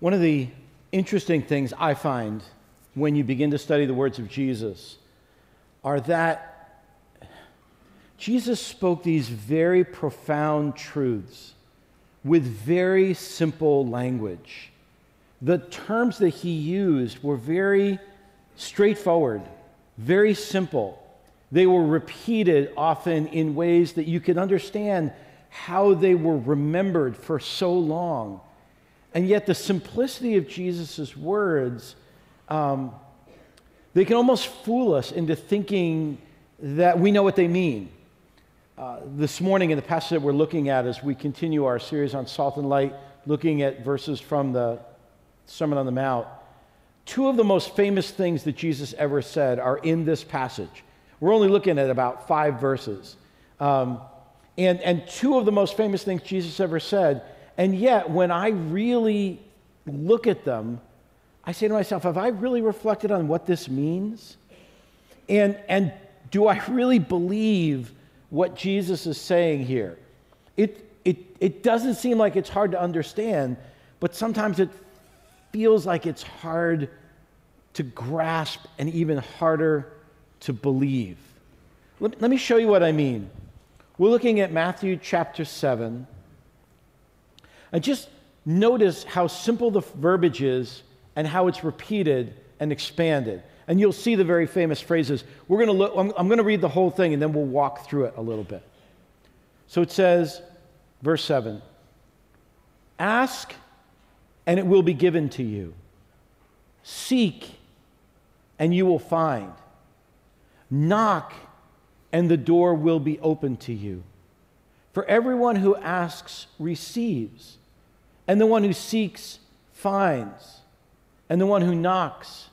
One of the interesting things I find when you begin to study the words of Jesus are that Jesus spoke these very profound truths with very simple language. The terms that he used were very straightforward, very simple. They were repeated often in ways that you could understand how they were remembered for so long. And yet the simplicity of Jesus' words, they can almost fool us into thinking that we know what they mean. This morning in the passage that we're looking at as we continue our series on Salt and Light, looking at verses from the Sermon on the Mount, two of the most famous things that Jesus ever said are in this passage. We're only looking at about 5 verses. And two of the most famous things Jesus ever said, and yet when I really look at them, I say to myself, have I really reflected on what this means? And do I really believe what Jesus is saying here? It doesn't seem like it's hard to understand, but sometimes it feels like it's hard to grasp and even harder to believe. Let me show you what I mean. We're looking at Matthew chapter 7. And just notice how simple the verbiage is and how it's repeated and expanded. And you'll see the very famous phrases. I'm going to read the whole thing and then we'll walk through it a little bit. So it says, verse 7, "Ask and it will be given to you. Seek and you will find. Knock and the door will be open to you. For everyone who asks receives, and the one who seeks finds, and the one who knocks,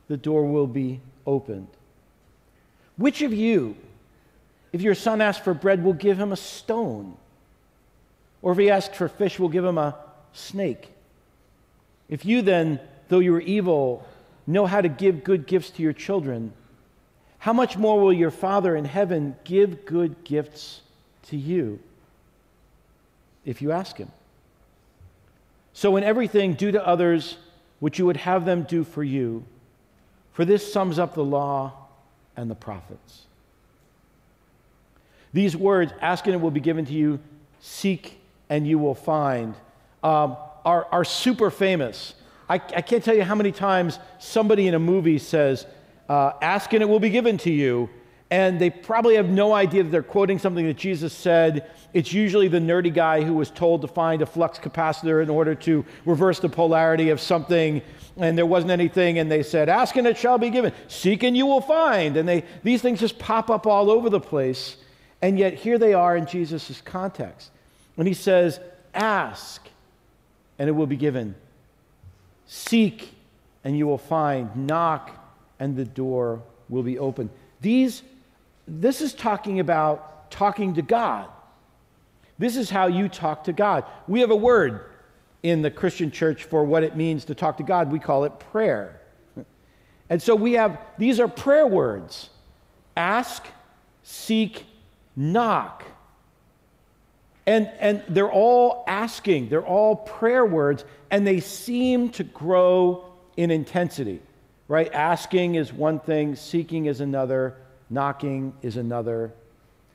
the door will be opened. Which of you, if your son asks for bread, will give him a stone? Or if he asks for fish, will give him a snake? If you then, though you are evil, know how to give good gifts to your children, how much more will your Father in heaven give good gifts to you if you ask him? So in everything, do to others what you would have them do for you, for this sums up the law and the prophets." These words, "ask and it will be given to you, seek and you will find," are super famous. I can't tell you how many times somebody in a movie says, "ask and it will be given to you," and they probably have no idea that they're quoting something that Jesus said. It's usually the nerdy guy who was told to find a flux capacitor in order to reverse the polarity of something, and there wasn't anything, and they said, "ask and it shall be given, seek and you will find," and these things just pop up all over the place, and yet here they are in Jesus' context. And he says, "ask and it will be given. Seek and you will find. Knock and the door will be open." This is talking about talking to God. This is how you talk to God. We have a word in the Christian church for what it means to talk to God. We call it prayer. And so these are prayer words. Ask, seek, knock. And they're all asking. They're all prayer words, and they seem to grow in intensity. Right? Asking is one thing, seeking is another, knocking is another.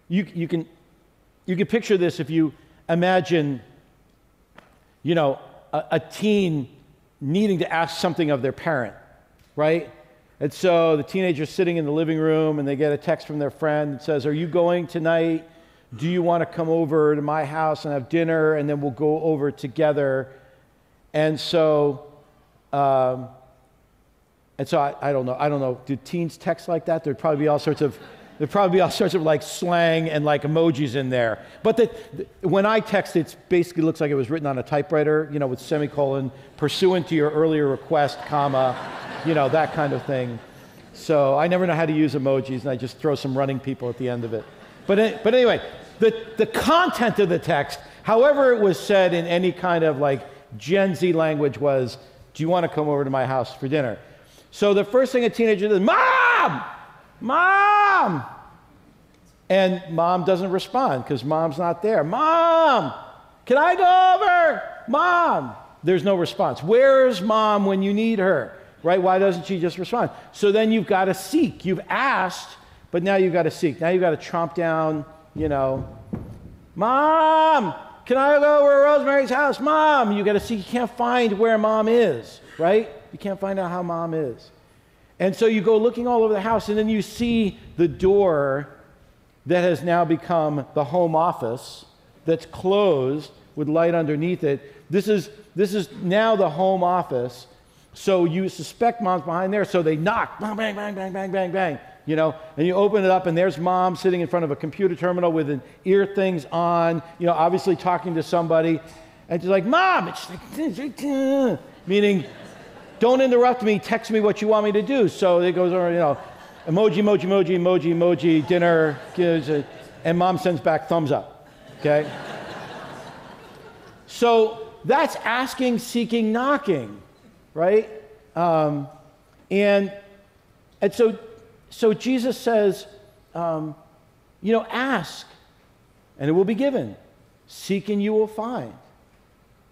You can picture this if you imagine, a teen needing to ask something of their parent, right? And so the teenager's sitting in the living room and they get a text from their friend that says, "Are you going tonight? Do you want to come over to my house and have dinner, and then we'll go over together?" And so I don't know. Do teens text like that? There'd probably be all sorts of like slang and like emojis in there. But when I text, it basically looks like it was written on a typewriter, with semicolon, pursuant to your earlier request, comma, that kind of thing. So I never know how to use emojis, and I just throw some running people at the end of it. But anyway, the content of the text, however it was said in any kind of like Gen Z language, was, "Do you want to come over to my house for dinner?" So the first thing a teenager does, "Mom! Mom!" And mom doesn't respond because mom's not there. "Mom! Can I go over? Mom!" There's no response. Where's mom when you need her? Right? Why doesn't she just respond? So then you've got to seek. You've asked, but now you've got to seek. Now you've got to tromp down, Mom, can I go over to Rosemary's house? Mom, you got to see. You can't find where mom is, right? You can't find out how mom is. And so you go looking all over the house, and then you see the door that has now become the home office that's closed with light underneath it. This is now the home office. So you suspect mom's behind there, so they knock, bang, bang, bang, bang, bang, bang, bang, and you open it up, and there's mom sitting in front of a computer terminal with an ear things on, obviously talking to somebody, and she's like, Mom, it's like, meaning, don't interrupt me, text me what you want me to do. So it goes over, emoji, emoji, emoji, emoji, emoji, dinner, and mom sends back thumbs up, okay? So that's asking, seeking, knocking, right? And so Jesus says, ask, and it will be given. Seek, and you will find,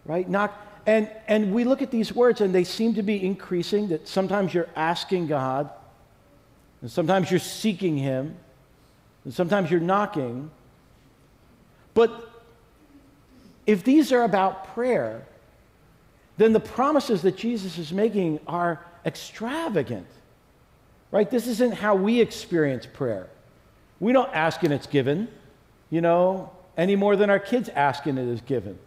right? Knock. And we look at these words, and they seem to be increasing, that sometimes you're asking God, and sometimes you're seeking him, and sometimes you're knocking. But if these are about prayer, then the promises that Jesus is making are extravagant, right? This isn't how we experience prayer. We don't ask and it's given, any more than our kids ask and it is given.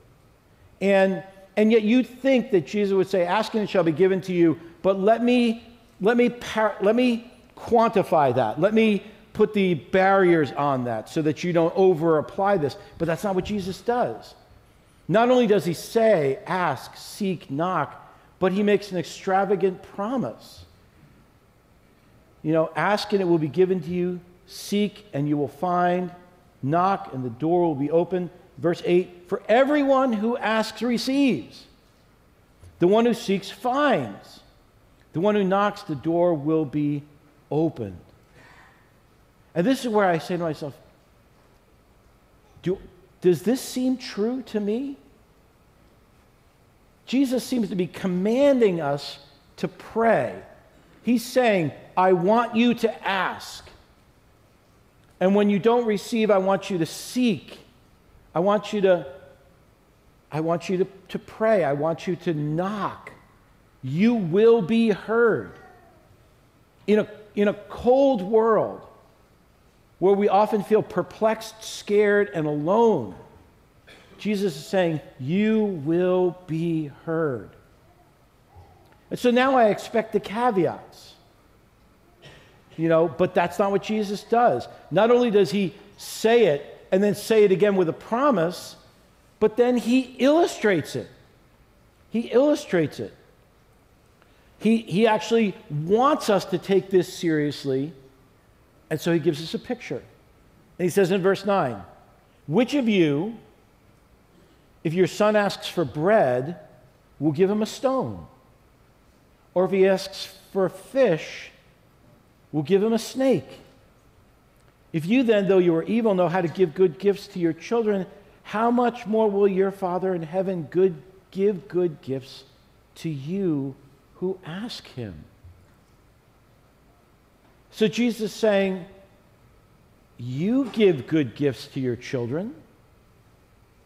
And yet you'd think that Jesus would say, ask and it shall be given to you, but let me quantify that. Let me put the barriers on that so that you don't over-apply this. But that's not what Jesus does. Not only does he say, ask, seek, knock, but he makes an extravagant promise. Ask and it will be given to you, seek and you will find, knock and the door will be open. Verse 8, for everyone who asks receives. The one who seeks finds. The one who knocks, the door will be opened. And this is where I say to myself, does this seem true to me? Jesus seems to be commanding us to pray. He's saying, I want you to ask. And when you don't receive, I want you to seek. I want you to pray. I want you to knock. You will be heard. In a cold world where we often feel perplexed, scared, and alone, Jesus is saying, you will be heard. And so now I expect the caveats. But that's not what Jesus does. Not only does he say it and then say it again with a promise, but then he illustrates it. He illustrates it. He actually wants us to take this seriously, and so he gives us a picture. And he says in verse 9, which of you, if your son asks for bread, will give him a stone? Or if he asks for a fish, will give him a snake? If you then, though you are evil, know how to give good gifts to your children, how much more will your Father in heaven give good gifts to you who ask him? So Jesus is saying, you give good gifts to your children.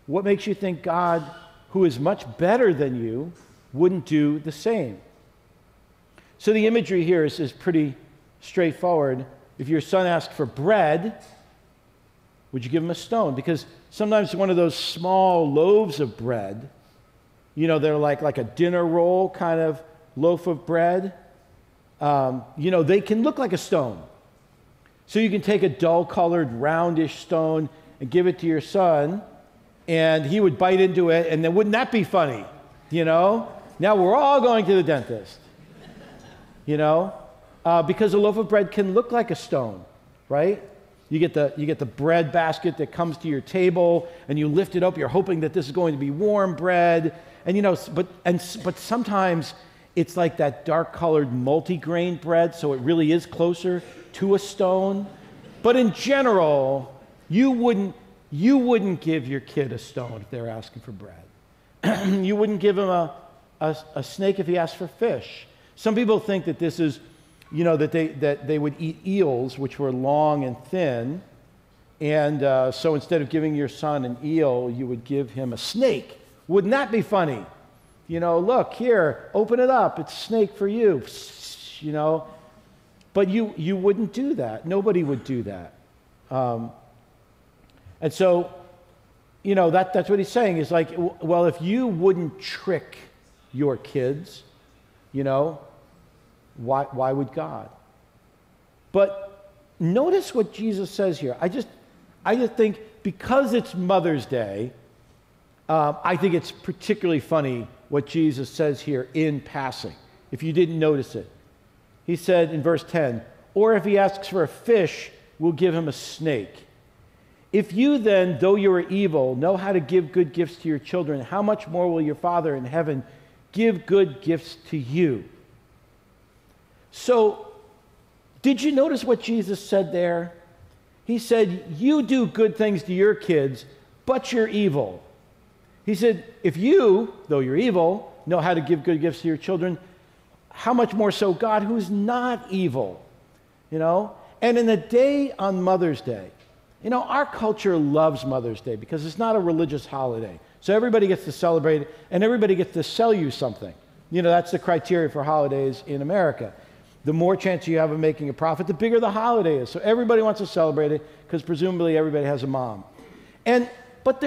What makes you think God, who is much better than you, wouldn't do the same? So the imagery here is pretty straightforward. If your son asks for bread, would you give him a stone? Because sometimes one of those small loaves of bread, they're like a dinner roll kind of loaf of bread, they can look like a stone. So you can take a dull-colored, roundish stone and give it to your son, and he would bite into it, and then wouldn't that be funny? Now we're all going to the dentist. Because a loaf of bread can look like a stone, right? You get the bread basket that comes to your table, and you lift it up. You're hoping that this is going to be warm bread, but sometimes it's like that dark-colored multi-grain bread, so it really is closer to a stone. But in general, you wouldn't give your kid a stone if they're asking for bread. You wouldn't give him a snake if he asks for fish? Some people think that this is, that they would eat eels, which were long and thin, and so instead of giving your son an eel, you would give him a snake. Wouldn't that be funny? Look, here, open it up. It's a snake for you. But you wouldn't do that. Nobody would do that. And so, that's what he's saying is like, well, if you wouldn't trick your kids, why would God? But notice what Jesus says here. I just think because it's Mother's Day, I think it's particularly funny what Jesus says here in passing, if you didn't notice it. He said in verse 10, or if he asks for a fish, we'll give him a snake. If you then, though you are evil, know how to give good gifts to your children, how much more will your Father in heaven give good gifts to you? So, did you notice what Jesus said there? He said, you do good things to your kids, but you're evil. He said, if you, though you're evil, know how to give good gifts to your children, how much more so God, who's not evil? And in the day on Mother's Day, our culture loves Mother's Day because it's not a religious holiday. So everybody gets to celebrate it, and everybody gets to sell you something. That's the criteria for holidays in America. The more chance you have of making a profit, the bigger the holiday is. So everybody wants to celebrate it because presumably everybody has a mom. But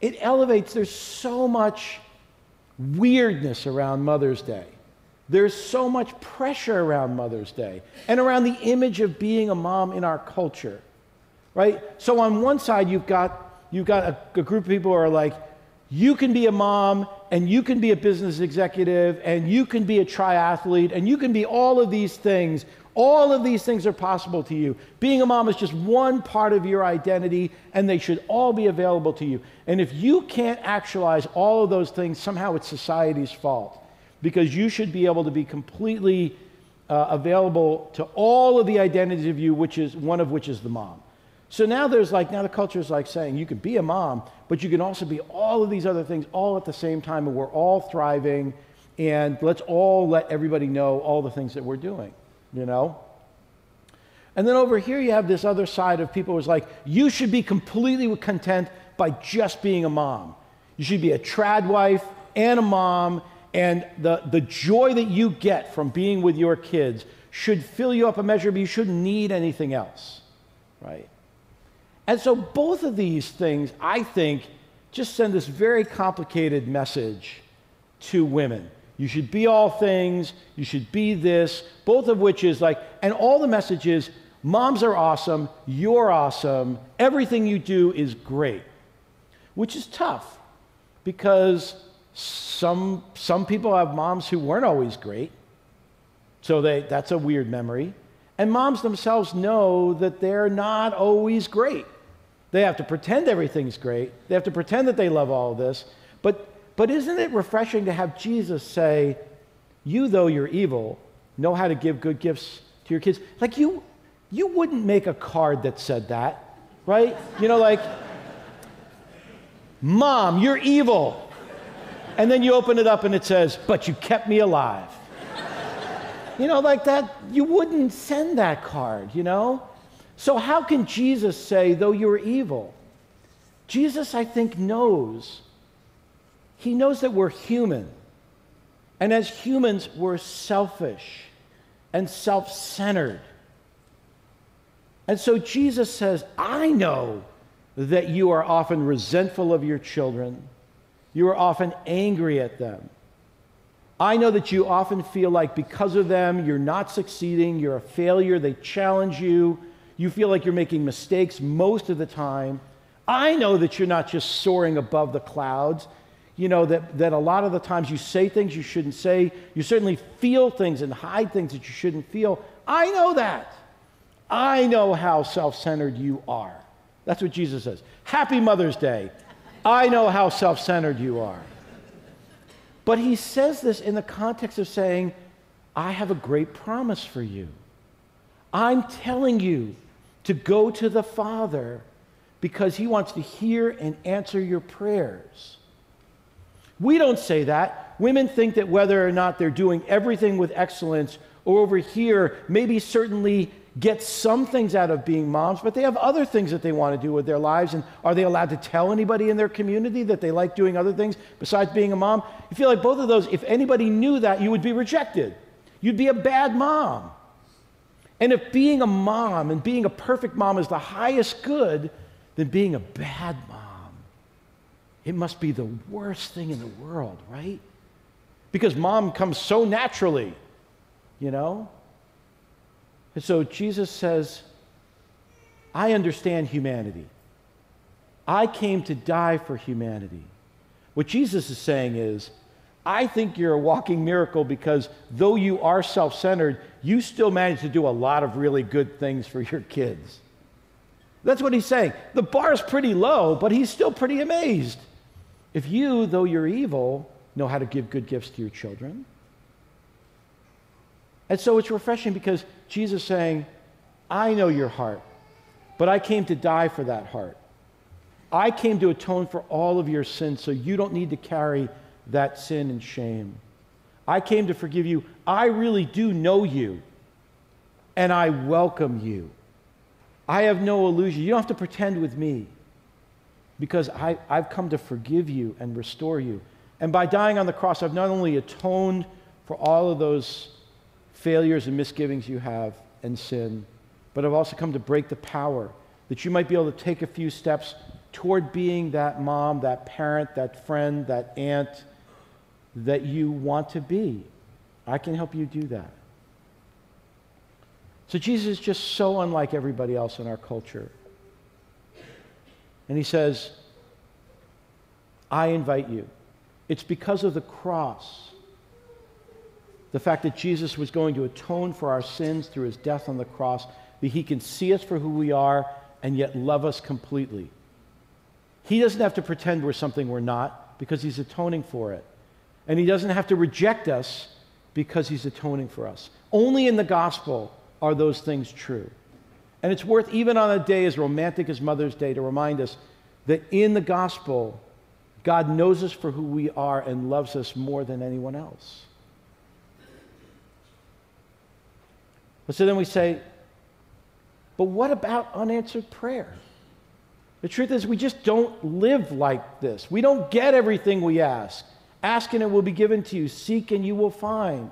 it elevates, there's so much weirdness around Mother's Day. There's so much pressure around Mother's Day and around the image of being a mom in our culture, right? So on one side, you've got a group of people who are like, you can be a mom and you can be a business executive and you can be a triathlete and you can be all of these things. All of these things are possible to you. Being a mom is just one part of your identity, and they should all be available to you. And if you can't actualize all of those things, somehow it's society's fault, because you should be able to be completely available to all of the identities of you, one of which is the mom. So now the culture is like saying you can be a mom, but you can also be all of these other things all at the same time, and we're all thriving, and let's all let everybody know all the things that we're doing. And then over here you have this other side of people who's like, you should be completely content by just being a mom. You should be a trad wife and a mom, and the joy that you get from being with your kids should fill you up a measure, but you shouldn't need anything else, right? And so both of these things, I think, just send this very complicated message to women. You should be all things, you should be this, both of which is like, and all the message is, moms are awesome, you're awesome, everything you do is great. Which is tough, because some people have moms who weren't always great, so that's a weird memory. And moms themselves know that they're not always great. They have to pretend everything's great, they have to pretend that they love all of this, but isn't it refreshing to have Jesus say, you, though you're evil, know how to give good gifts to your kids? Like you wouldn't make a card that said that, right? Like, Mom, you're evil. And then you open it up and it says, but you kept me alive. Like that, you wouldn't send that card, So how can Jesus say, though you're evil? Jesus, I think, knows. He knows that we're human. And as humans, we're selfish and self-centered. And so Jesus says, I know that you are often resentful of your children. You are often angry at them. I know that you often feel like because of them, you're not succeeding, you're a failure, they challenge you, you feel like you're making mistakes most of the time. I know that you're not just soaring above the clouds. That a lot of the times you say things you shouldn't say. You certainly feel things and hide things that you shouldn't feel. I know that. I know how self-centered you are. That's what Jesus says. Happy Mother's Day. I know how self-centered you are. But he says this in the context of saying, I have a great promise for you. I'm telling you to go to the Father because he wants to hear and answer your prayers. We don't say that. Women think that whether or not they're doing everything with excellence or over here, maybe certainly get some things out of being moms, but they have other things that they want to do with their lives. And are they allowed to tell anybody in their community that they like doing other things besides being a mom? You feel like both of those, if anybody knew that, you would be rejected. You'd be a bad mom. And if being a mom and being a perfect mom is the highest good, then being a bad mom, it must be the worst thing in the world, right? Because mom comes so naturally, you know? And so Jesus says, I understand humanity. I came to die for humanity. What Jesus is saying is, I think you're a walking miracle because though you are self-centered, you still manage to do a lot of really good things for your kids. That's what he's saying. The bar is pretty low, but he's still pretty amazed. If you, though you're evil, know how to give good gifts to your children. And so it's refreshing because Jesus is saying, I know your heart, but I came to die for that heart. I came to atone for all of your sins so you don't need to carry that sin and shame. I came to forgive you. I really do know you, and I welcome you. I have no illusion. You don't have to pretend with me because I've come to forgive you and restore you. And by dying on the cross, I've not only atoned for all of those failures and misgivings you have and sin, but I've also come to break the power that you might be able to take a few steps toward being that mom, that parent, that friend, that aunt that you want to be. I can help you do that. So Jesus is just so unlike everybody else in our culture. And he says, I invite you. It's because of the cross, the fact that Jesus was going to atone for our sins through his death on the cross, that he can see us for who we are and yet love us completely. He doesn't have to pretend we're something we're not because he's atoning for it. And he doesn't have to reject us because he's atoning for us. Only in the gospel are those things true. And it's worth, even on a day as romantic as Mother's Day, to remind us that in the gospel, God knows us for who we are and loves us more than anyone else. But so then we say, but what about unanswered prayer? The truth is we just don't live like this. We don't get everything we ask. Ask and it will be given to you. Seek and you will find.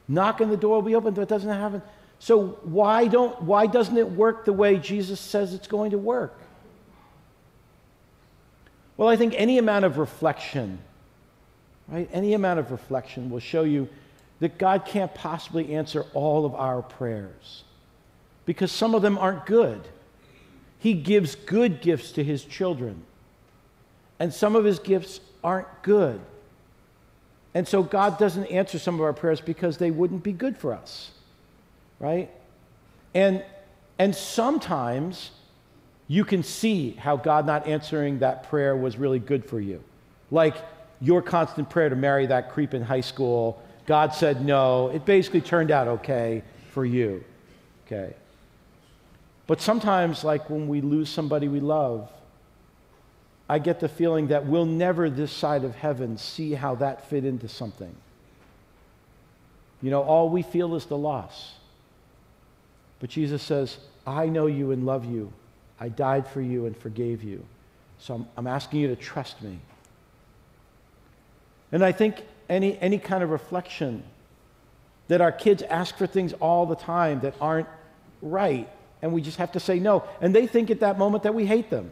Knock and the door will be opened, but it doesn't happen. So why doesn't it work the way Jesus says it's going to work? Well, I think any amount of reflection, right? Any amount of reflection will show you that God can't possibly answer all of our prayers because some of them aren't good. He gives good gifts to his children, and some of his gifts aren't good. And so God doesn't answer some of our prayers because they wouldn't be good for us, right? And sometimes you can see how God not answering that prayer was really good for you. Like your constant prayer to marry that creep in high school, God said no. It basically turned out okay for you, okay? But sometimes, like when we lose somebody we love, I get the feeling that we'll never this side of heaven see how that fit into something. You know, all we feel is the loss. But Jesus says, I know you and love you. I died for you and forgave you. So I'm asking you to trust me. And I think any kind of reflection that our kids ask for things all the time that aren't right, and we just have to say no. And they think at that moment that we hate them.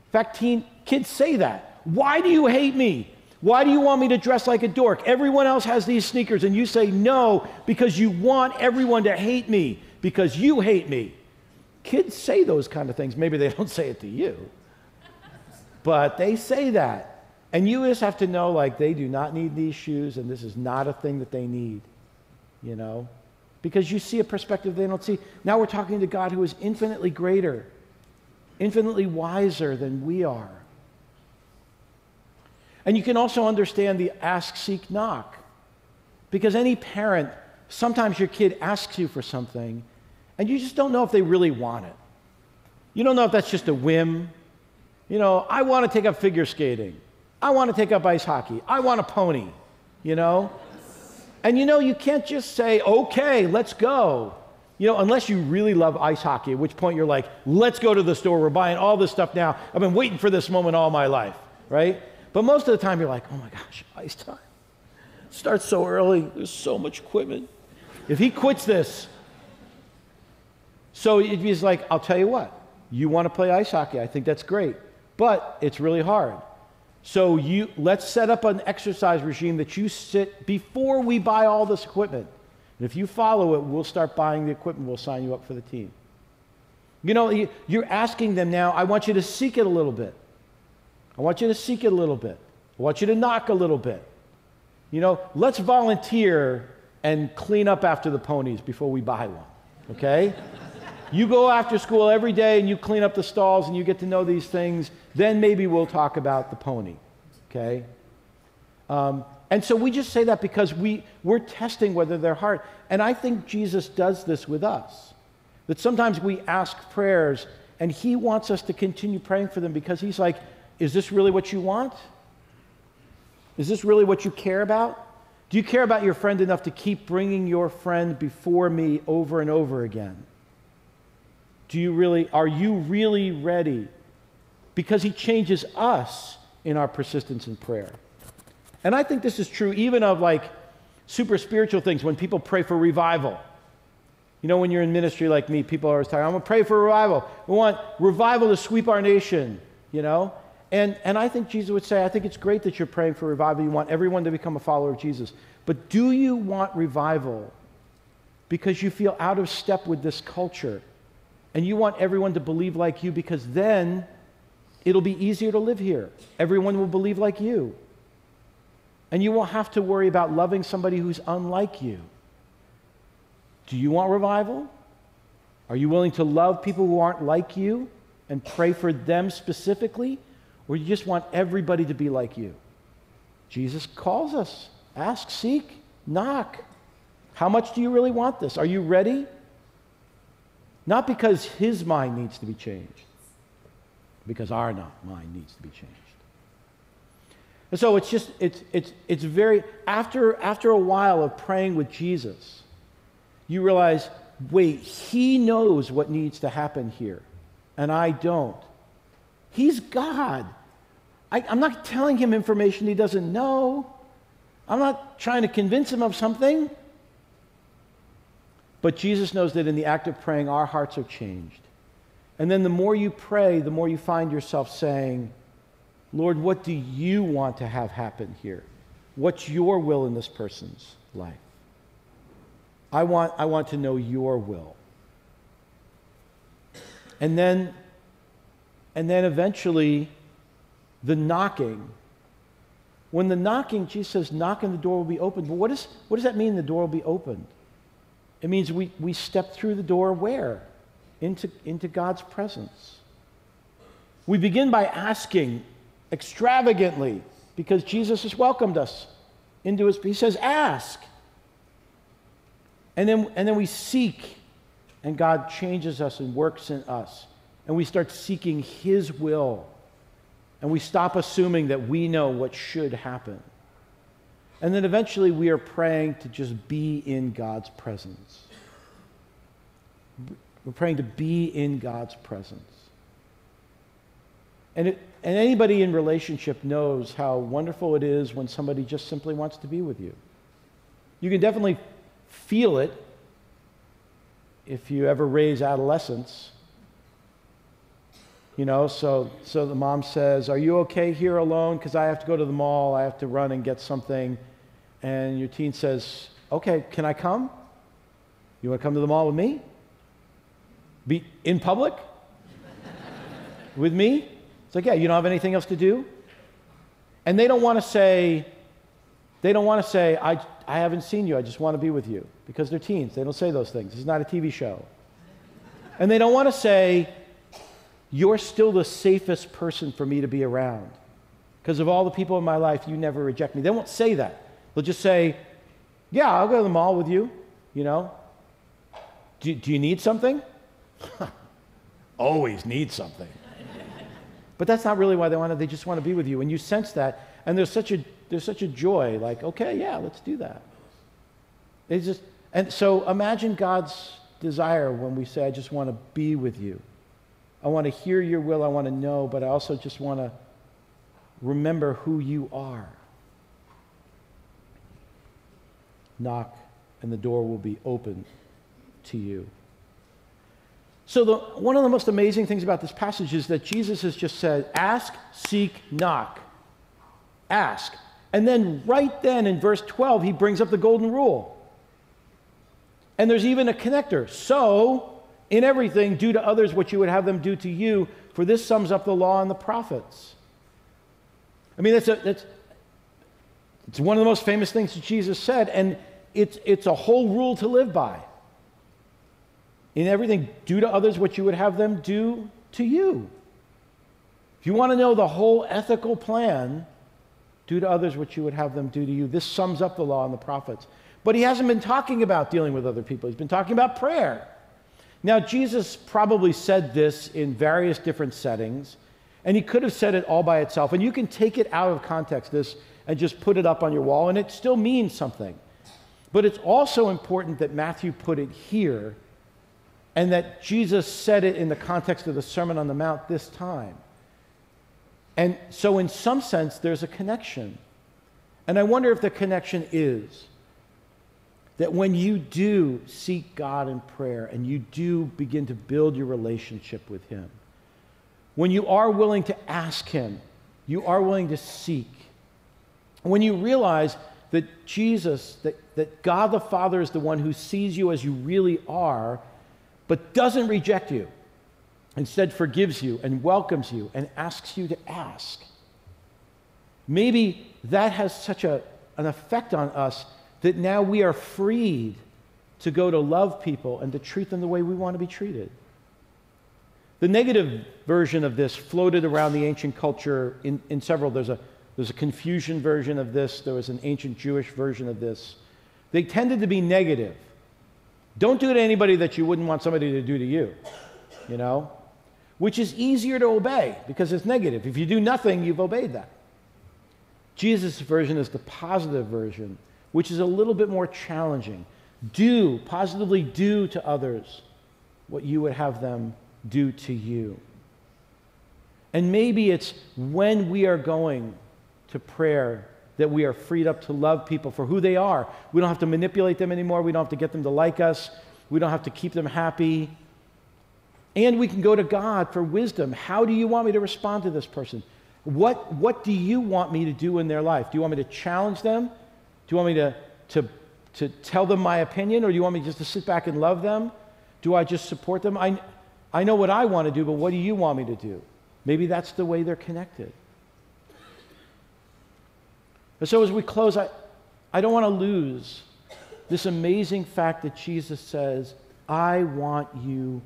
In fact, kids say that. Why do you hate me? Why do you want me to dress like a dork? Everyone else has these sneakers and you say no because you want everyone to hate me because you hate me. Kids say those kind of things. Maybe they don't say it to you, but they say that. And you just have to know, like, they do not need these shoes and this is not a thing that they need, you know, because you see a perspective they don't see. Now we're talking to God who is infinitely greater, infinitely wiser than we are. And you can also understand the ask, seek, knock. Because any parent, sometimes your kid asks you for something, and you just don't know if they really want it. You don't know if that's just a whim. You know, I want to take up figure skating. I want to take up ice hockey. I want a pony, you know? And you can't just say, okay, let's go. Unless you really love ice hockey, at which point you're like, let's go to the store. We're buying all this stuff now. I've been waiting for this moment all my life, right? But most of the time you're like, oh my gosh, ice time. It starts so early. There's so much equipment. If he quits this. So he's like, I'll tell you what. You want to play ice hockey. I think that's great. But it's really hard. So let's set up an exercise regime that you sit before we buy all this equipment. And if you follow it, we'll start buying the equipment. We'll sign you up for the team. You're asking them now, I want you to seek it a little bit. I want you to seek it a little bit. I want you to knock a little bit. Let's volunteer and clean up after the ponies before we buy one, okay? You go after school every day and you clean up the stalls and you get to know these things, then maybe we'll talk about the pony, okay? And so we just say that because we're testing whether they're hard. And I think Jesus does this with us. That sometimes we ask prayers and he wants us to continue praying for them because he's like, is this really what you want? Is this really what you care about? Do you care about your friend enough to keep bringing your friend before me over and over again? Are you really ready? Because he changes us in our persistence in prayer. And I think this is true even of like super spiritual things when people pray for revival. When you're in ministry like me, people are always talking, I'm going to pray for revival. We want revival to sweep our nation, And I think Jesus would say, I think it's great that you're praying for revival. You want everyone to become a follower of Jesus. But do you want revival because you feel out of step with this culture? And you want everyone to believe like you because then it'll be easier to live here. Everyone will believe like you. And you won't have to worry about loving somebody who's unlike you. Do you want revival? Are you willing to love people who aren't like you and pray for them specifically? Or you just want everybody to be like you? Jesus calls us. Ask, seek, knock. How much do you really want this? Are you ready? Not because his mind needs to be changed, because our mind needs to be changed. And so it's very, after a while of praying with Jesus, you realize, wait, he knows what needs to happen here, and I don't. He's God. I'm not telling him information he doesn't know. I'm not trying to convince him of something. But Jesus knows that in the act of praying, our hearts are changed. And then the more you pray, the more you find yourself saying, Lord, what do you want to have happen here? What's your will in this person's life? I want to know your will. And then eventually, the knocking. When the knocking, Jesus says, knock and the door will be opened. But what does that mean, the door will be opened? It means we step through the door where? Into God's presence. We begin by asking extravagantly because Jesus has welcomed us into his, he says, ask. And then we seek, and God changes us and works in us. And we start seeking his will. And we stop assuming that we know what should happen. And then eventually we are praying to just be in God's presence. We're praying to be in God's presence. And anybody in relationship knows how wonderful it is when somebody just simply wants to be with you. You can definitely feel it if you ever raise adolescents. So the mom says, are you okay here alone? Because I have to go to the mall. I have to run and get something. And your teen says, okay, can I come? You want to come to the mall with me? Be in public? With me? It's like, yeah, you don't have anything else to do? And they don't want to say, I haven't seen you, I just want to be with you. Because they're teens. They don't say those things. It's not a TV show. And they don't want to say, you're still the safest person for me to be around. Because of all the people in my life, you never reject me. They won't say that. They'll just say, yeah, I'll go to the mall with you, Do you need something? Always need something. But that's not really why they want it. They just want to be with you. And you sense that. And there's such a joy, like, okay, yeah, let's do that. And so imagine God's desire when we say, I just want to be with you. I want to hear your will, I want to know, but I also just want to remember who you are. Knock, and the door will be open to you. So one of the most amazing things about this passage is that Jesus has just said, ask, seek, knock. Ask. And then right then in verse 12, he brings up the golden rule. And there's even a connector. So, in everything, do to others what you would have them do to you, for this sums up the law and the prophets. I mean, it's one of the most famous things that Jesus said, and it's a whole rule to live by. In everything, do to others what you would have them do to you. If you want to know the whole ethical plan, do to others what you would have them do to you. This sums up the law and the prophets. But he hasn't been talking about dealing with other people. He's been talking about prayer. Now, Jesus probably said this in various different settings, and he could have said it all by itself. And you can take it out of context, this, and just put it up on your wall, and it still means something. But it's also important that Matthew put it here, and that Jesus said it in the context of the Sermon on the Mount this time. And so in some sense, there's a connection. And I wonder if the connection is that when you do seek God in prayer and you do begin to build your relationship with him, when you are willing to ask him, you are willing to seek, when you realize that Jesus, that God the Father is the one who sees you as you really are, but doesn't reject you, instead forgives you and welcomes you and asks you to ask. Maybe that has such an effect on us that now we are freed to go to love people and to treat them the way we want to be treated. The negative version of this floated around the ancient culture in several. There's a Confucian version of this. There was an ancient Jewish version of this. They tended to be negative. Don't do to anybody that you wouldn't want somebody to do to you, which is easier to obey because it's negative. If you do nothing, you've obeyed that. Jesus' version is the positive version, which is a little bit more challenging. Positively do to others what you would have them do to you. And maybe it's when we are going to prayer that we are freed up to love people for who they are. We don't have to manipulate them anymore. We don't have to get them to like us. We don't have to keep them happy. And we can go to God for wisdom. How do you want me to respond to this person? What do you want me to do in their life? Do you want me to challenge them? Do you want me to tell them my opinion, or do you want me just to sit back and love them? Do I just support them? I know what I want to do, but what do you want me to do? Maybe that's the way they're connected. And so as we close, I don't want to lose this amazing fact that Jesus says, I want you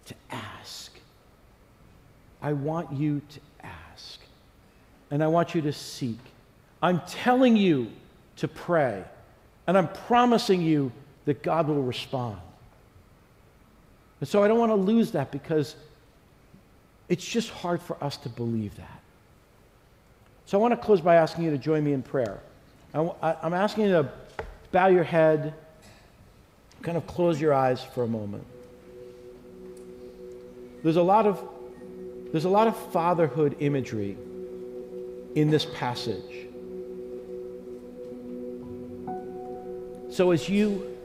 to ask. I want you to ask. And I want you to seek. I'm telling you to pray. And I'm promising you that God will respond. And so I don't want to lose that because it's just hard for us to believe that. So I want to close by asking you to join me in prayer. I'm asking you to bow your head, kind of close your eyes for a moment. There's a lot of fatherhood imagery in this passage. So as you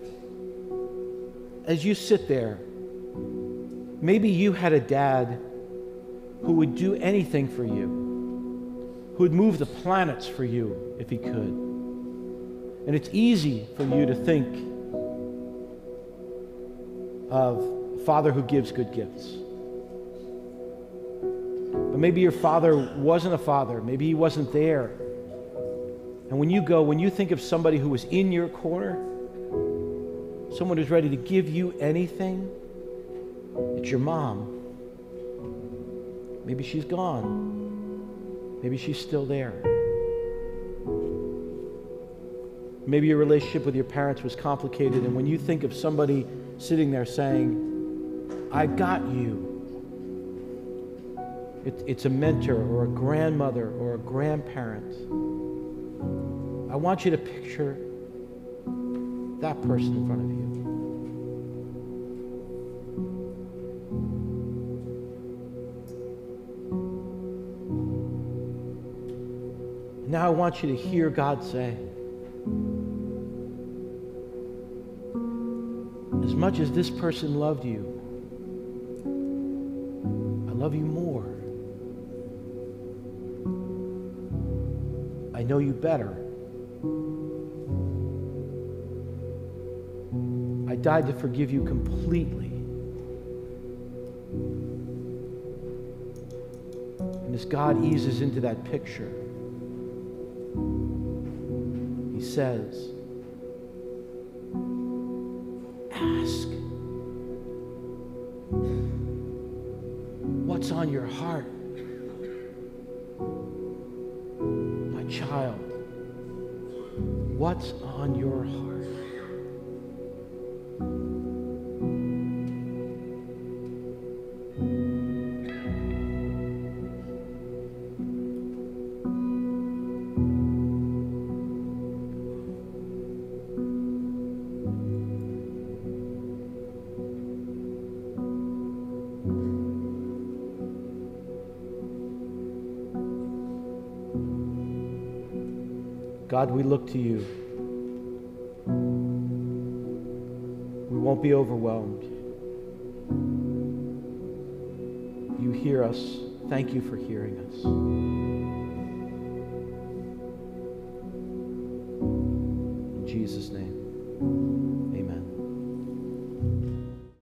sit there, maybe you had a dad who would do anything for you, who would move the planets for you if he could. And it's easy for you to think of a father who gives good gifts. But maybe your father wasn't a father. Maybe he wasn't there. And when you think of somebody who was in your corner, someone who's ready to give you anything, it's your mom. Maybe she's gone. Maybe she's still there. Maybe your relationship with your parents was complicated, and when you think of somebody sitting there saying, I got you, it's a mentor or a grandmother or a grandparent. I want you to picture that person in front of you. Now I want you to hear God say, as much as this person loved you, I love you more. I know you better. I died to forgive you completely. And as God eases into that picture, He says, ask. What's on your heart? My child, what's on your heart? God, we look to you. We won't be overwhelmed. You hear us. Thank you for hearing us. In Jesus' name.